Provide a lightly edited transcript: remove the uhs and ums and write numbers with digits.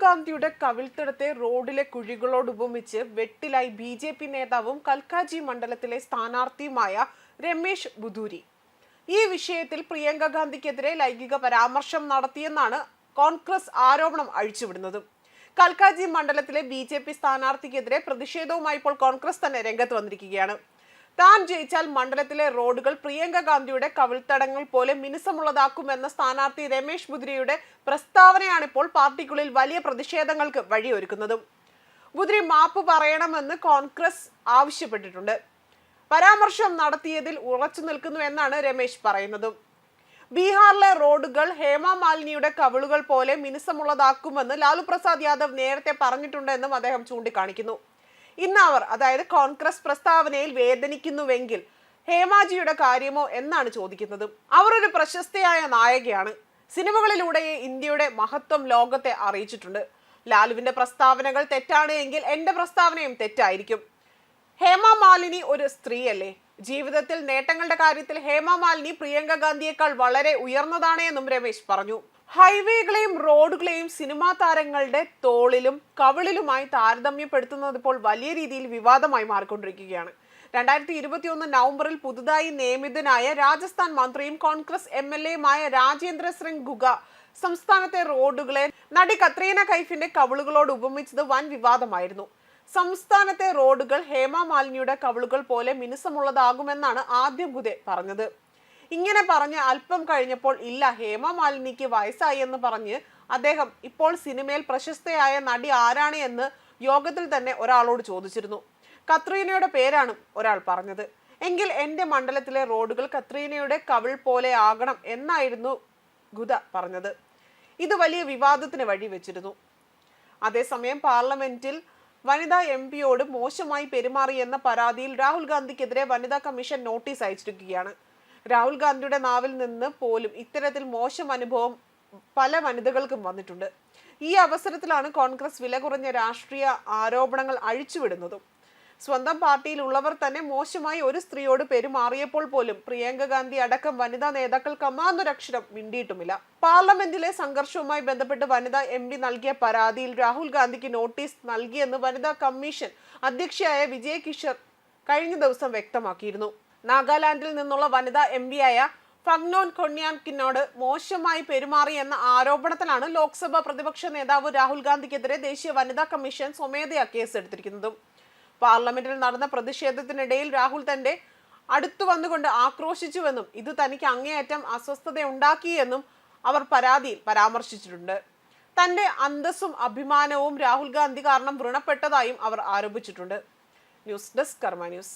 ഗാന്ധിയുടെ കവിൾത്തടത്തെ റോഡിലെ കുഴികളോട് ഉപമിച്ച് വെട്ടിലായി ബി.ജെ.പി. നേതാവും കൽക്കാജി മണ്ഡലത്തിലെ സ്ഥാനാർത്ഥിയുമായ രമേശ് ബുധൂരി. ഈ വിഷയത്തിൽ പ്രിയങ്ക ഗാന്ധിക്കെതിരെ ലൈംഗിക പരാമർശം നടത്തിയെന്നാണ് കോൺഗ്രസ് ആരോപണം അഴിച്ചുവിടുന്നത്. കൽക്കാജി മണ്ഡലത്തിലെ ബി.ജെ.പി. സ്ഥാനാർത്ഥിക്കെതിരെ പ്രതിഷേധവുമായി ഇപ്പോൾ കോൺഗ്രസ് തന്നെ രംഗത്ത് വന്നിരിക്കുകയാണ്. താൻ ജയിച്ചാൽ മണ്ഡലത്തിലെ റോഡുകൾ പ്രിയങ്ക ഗാന്ധിയുടെ കവിൾത്തടങ്ങൾ പോലെ മിനുസമുള്ളതാക്കുമെന്ന സ്ഥാനാർത്ഥി രമേശ് ബുധൂരിയുടെ പ്രസ്താവനയാണിപ്പോൾ പാർട്ടിക്കുള്ളിൽ വലിയ പ്രതിഷേധങ്ങൾക്ക് വഴിയൊരുക്കുന്നതും. ബുധൂരി മാപ്പ് പറയണമെന്ന് കോൺഗ്രസ് ആവശ്യപ്പെട്ടിട്ടുണ്ട്. പരാമർശം നടത്തിയതിൽ ഉറച്ചു നിൽക്കുന്നു എന്നാണ് രമേശ് പറയുന്നത്. ബീഹാറിലെ റോഡുകൾ ഹേമ മാലിനിയുടെ കവിളുകൾ പോലെ മിനുസമുള്ളതാക്കുമെന്ന് ലാലു പ്രസാദ് യാദവ് നേരത്തെ പറഞ്ഞിട്ടുണ്ട് എന്നും അദ്ദേഹം ചൂണ്ടിക്കാണിക്കുന്നു. ഇന്ന് അവർ, അതായത് കോൺഗ്രസ് പ്രസ്താവനയിൽ വേദനിക്കുന്നുവെങ്കിൽ ഹേമാജിയുടെ കാര്യമോ എന്നാണ് ചോദിക്കുന്നത്. അവർ ഒരു പ്രശസ്തയായ നായികയാണ്. സിനിമകളിലൂടെ ഇന്ത്യയുടെ മഹത്വം ലോകത്തെ അറിയിച്ചിട്ടുണ്ട്. ലാലുവിന്റെ പ്രസ്താവനകൾ തെറ്റാണ് എങ്കിൽ എന്റെ പ്രസ്താവനയും തെറ്റായിരിക്കും. ഹേമ മാലിനി ഒരു സ്ത്രീയല്ലേ? ജീവിതത്തിൽ നേട്ടങ്ങളുടെ കാര്യത്തിൽ ഹേമ മാലിനി പ്രിയങ്ക ഗാന്ധിയേക്കാൾ വളരെ ഉയർന്നതാണ് എന്നും രമേശ് പറഞ്ഞു. ഹൈവേകളെയും റോഡുകളെയും സിനിമാ താരങ്ങളുടെ തോളിലും കവിളിലുമായി താരതമ്യപ്പെടുത്തുന്നത് ഇപ്പോൾ വലിയ രീതിയിൽ വിവാദമായി മാറിക്കൊണ്ടിരിക്കുകയാണ്. 2021 നവംബറിൽ പുതുതായി നിയമിതനായ രാജസ്ഥാൻ മന്ത്രിയും കോൺഗ്രസ് MLA-യുമായ രാജേന്ദ്ര സിംഗ് ഗുഗ സംസ്ഥാനത്തെ റോഡുകളെ നടി കത്രീന കൈഫിന്റെ കവിളുകളോട് ഉപമിച്ചത് വൻ വിവാദമായിരുന്നു. സംസ്ഥാനത്തെ റോഡുകൾ ഹേമ മാലിനിയുടെ കവിളുകൾ പോലെ മിനുസമുള്ളതാകുമെന്നാണ് ആദ്യം ഗുഗ പറഞ്ഞത്. ഇങ്ങനെ പറഞ്ഞ് അല്പം കഴിഞ്ഞപ്പോൾ ഇല്ല, ഹേമ മാലിനിക്ക് വയസ്സായി എന്ന് പറഞ്ഞ് അദ്ദേഹം ഇപ്പോൾ സിനിമയിൽ പ്രശസ്തയായ നടി ആരാണ് എന്ന് യോഗത്തിൽ തന്നെ ഒരാളോട് ചോദിച്ചിരുന്നു. കത്രീനയുടെ പേരാണ് ഒരാൾ പറഞ്ഞത്. എങ്കിൽ എന്റെ മണ്ഡലത്തിലെ റോഡുകൾ കത്രീനയുടെ കവിൾ പോലെ ആകണം എന്നായിരുന്നു ഗുഗ പറഞ്ഞത്. ഇത് വലിയ വിവാദത്തിന് വഴിവെച്ചിരുന്നു. അതേസമയം പാർലമെന്റിൽ വനിതാ MP-യോട് മോശമായി പെരുമാറിയെന്ന പരാതിയിൽ രാഹുൽ ഗാന്ധിക്കെതിരെ വനിതാ കമ്മീഷൻ നോട്ടീസ് അയച്ചിരിക്കുകയാണ്. രാഹുൽ ഗാന്ധിയുടെ നാവിൽ നിന്ന് പോലും ഇത്തരത്തിൽ മോശം അനുഭവം പല വനിതകൾക്കും വന്നിട്ടുണ്ട്. ഈ അവസരത്തിലാണ് കോൺഗ്രസ് വില കുറഞ്ഞ രാഷ്ട്രീയ ആരോപണങ്ങൾ അഴിച്ചുവിടുന്നതും. സ്വന്തം പാർട്ടിയിലുള്ളവർ തന്നെ മോശമായി ഒരു സ്ത്രീയോട് പെരുമാറിയപ്പോൾ പോലും പ്രിയങ്ക ഗാന്ധി അടക്കം വനിതാ നേതാക്കൾ കമാന്നൊരക്ഷരം മിണ്ടിയിട്ടുമില്ല. പാർലമെന്റിലെ സംഘർഷവുമായി ബന്ധപ്പെട്ട് വനിതാ MP നൽകിയ പരാതിയിൽ രാഹുൽ ഗാന്ധിക്ക് നോട്ടീസ് നൽകിയെന്ന് വനിതാ കമ്മീഷൻ അധ്യക്ഷയായ വിജയ് കിഷോർ കഴിഞ്ഞ ദിവസം വ്യക്തമാക്കിയിരുന്നു. നാഗാലാൻഡിൽ നിന്നുള്ള വനിതാ MP-യായ ഫഗ്നോൻ കൊണ്യാക്കിനോട് മോശമായി പെരുമാറി എന്ന ആരോപണത്തിലാണ് ലോക്സഭാ പ്രതിപക്ഷ നേതാവ് രാഹുൽ ഗാന്ധിക്കെതിരെ ദേശീയ വനിതാ കമ്മീഷൻ സ്വമേധയാ കേസെടുത്തിരിക്കുന്നതും. പാർലമെന്റിൽ നടന്ന പ്രതിഷേധത്തിനിടയിൽ രാഹുൽ തന്റെ അടുത്തു വന്നുകൊണ്ട് ആക്രോശിച്ചുവെന്നും ഇത് തനിക്ക് അങ്ങേയറ്റം അസ്വസ്ഥതയുണ്ടാക്കിയെന്നും അവർ പരാതിയിൽ പരാമർശിച്ചിട്ടുണ്ട്. തന്റെ അന്തസ്സും അഭിമാനവും രാഹുൽ ഗാന്ധി കാരണം വ്രണപ്പെട്ടതായും അവർ ആരോപിച്ചിട്ടുണ്ട്. ന്യൂസ് ഡെസ്ക് കർമ്മ ന്യൂസ്.